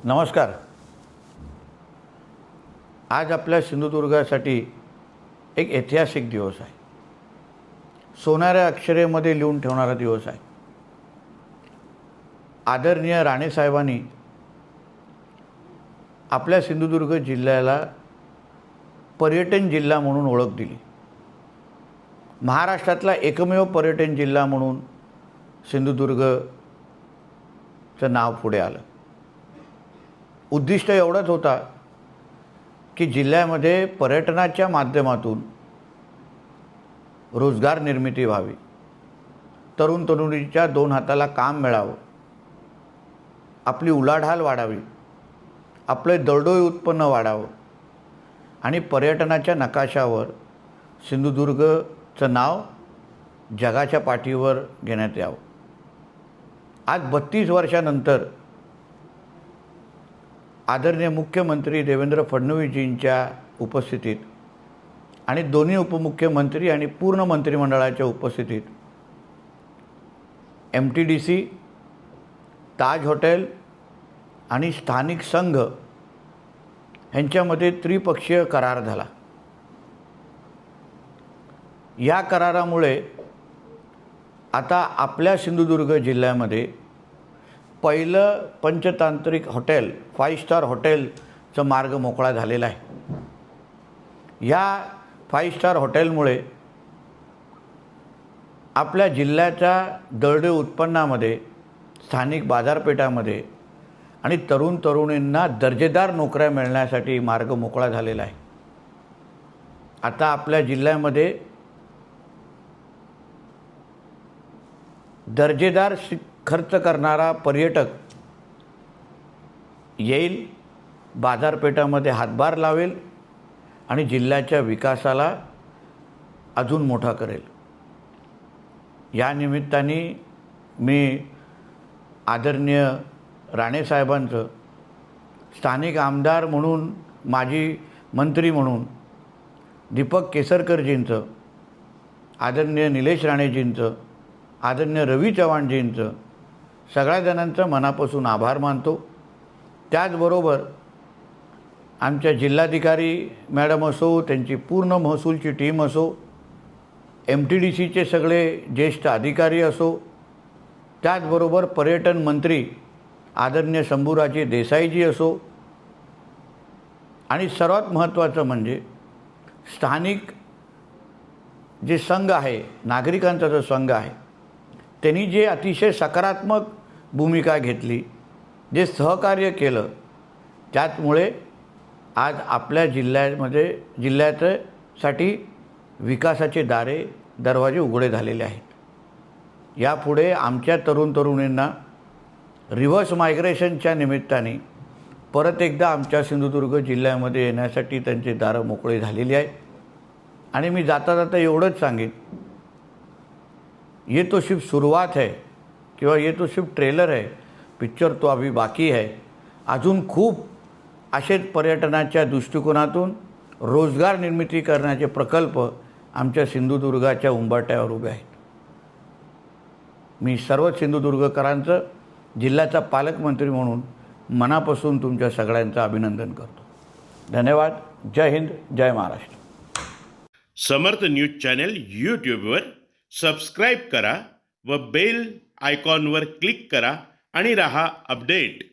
नमस्कार। आज आपल्या सिंधुदुर्गासाठी एक ऐतिहासिक दिवस आहे। सोनाऱ्या अक्षरेमध्ये लिहून ठेवणारा दिवस आहे। आदरणीय राणेसाहेबांनी आपल्या सिंधुदुर्ग जिल्ह्याला पर्यटन जिल्हा म्हणून ओळख दिली। महाराष्ट्रातला एकमेव पर्यटन जिल्हा म्हणून सिंधुदुर्गचं नाव पुढे आलं। उद्दिष्ट एवढंच होता की जिल्ह्यामध्ये पर्यटनाच्या माध्यमातून रोजगार निर्मिती व्हावी, तरुण तरुणीच्या दोन हाताला काम मिळावं, आपली उलाढाल वाढावी, आपले दरडोई उत्पन्न वाढावं आणि पर्यटनाच्या नकाशावर सिंधुदुर्गचं नाव जगाच्या पाठीवर घेण्यात यावं। आज 32 वर्षानंतर आदरणीय मुख्यमंत्री देवेंद्र फडणवीसजींच्या उपस्थितीत आणि दोन्ही उपमुख्यमंत्री आणि पूर्ण मंत्रिमंडळाच्या उपस्थितीत MTDC, ताज हॉटेल आणि स्थानिक संघ यांच्यामध्ये त्रिपक्षीय करार झाला। या करारामुळे आता आपल्या सिंधुदुर्ग जिल्ह्यामध्ये पहिलं पंचतांत्रिक हॉटेल 5 स्टार हॉटेलचा मार्ग मोकळा झालेला आहे। या 5 स्टार हॉटेलमुळे आपल्या जिल्ह्याच्या दरडोई उत्पन्नामध्ये, स्थानिक बाजारपेठामध्ये आणि तरुण तरुणींना दर्जेदार नोकऱ्या मिळण्यासाठी मार्ग मोकळा झालेला आहे। आता आपल्या जिल्ह्यामध्ये दर्जेदार खर्च करणारा पर्यटक येईल, बाजारपेठामध्ये हातभार लावेल आणि जिल्ह्याच्या विकासाला अजून मोठा करेल। या निमित्ताने मी आदरणीय राणेसाहेबांचं स्थानिक आमदार म्हणून, माजी मंत्री म्हणून दीपक केसरकरजींचं, आदरणीय निलेश राणेजींचं, आदरणीय रवी चव्हाणजींचं सगळ्या जणांचं मनापासून आभार मानतो। त्याचबरोबर आमच्या जिल्हाधिकारी मॅडम असो, त्यांची पूर्ण महसूलची टीम असो, MTDCचे सगळे ज्येष्ठ अधिकारी असो, त्याचबरोबर पर्यटन मंत्री आदरणीय शंभूराजे देसाईजी असो आणि सर्वात महत्त्वाचं म्हणजे स्थानिक जे संघ आहे, नागरिकांचा जो संघ आहे, त्यांनी जे अतिशय सकारात्मक भूमिका घेतली, जे सहकार्य केलं, त्यामुळे आज आपल्या जिल्ह्यासाठी विकासाचे दरवाजे उघडे झालेले आहेत। यापुढे आमच्या तरुण तरुणींना रिव्हर्स मायग्रेशनच्या निमित्ताने परत एकदा आमच्या सिंधुदुर्ग जिल्ह्यामध्ये येण्यासाठी त्यांचे दारं मोकळे झालेली आहेत। आणि मी जाता जाता एवढंच सांगेन, ये तो सिर्फ शुरुआत है किंवा ये तो सिर्फ ट्रेलर है, पिक्चर तो अभी बाकी है। अजून खूप असेच पर्यटनाच्या दृष्टिकोनातून रोजगार निर्मिती करण्याचे प्रकल्प आमच्या सिंधुदुर्गाच्या उंबरठ्यावर उभे आहेत। मी सर्व सिंधुदुर्गकरांचं जिल्ह्याचा पालकमंत्री म्हणून मनापासून तुमच्या सगळ्यांचं अभिनंदन करतो। धन्यवाद। जय हिंद, जय महाराष्ट्र। समर्थ न्यूज चॅनल यूट्यूबवर सबस्क्राईब करा व बेल आयकॉनवर क्लिक करा आणि रहा अपडेट।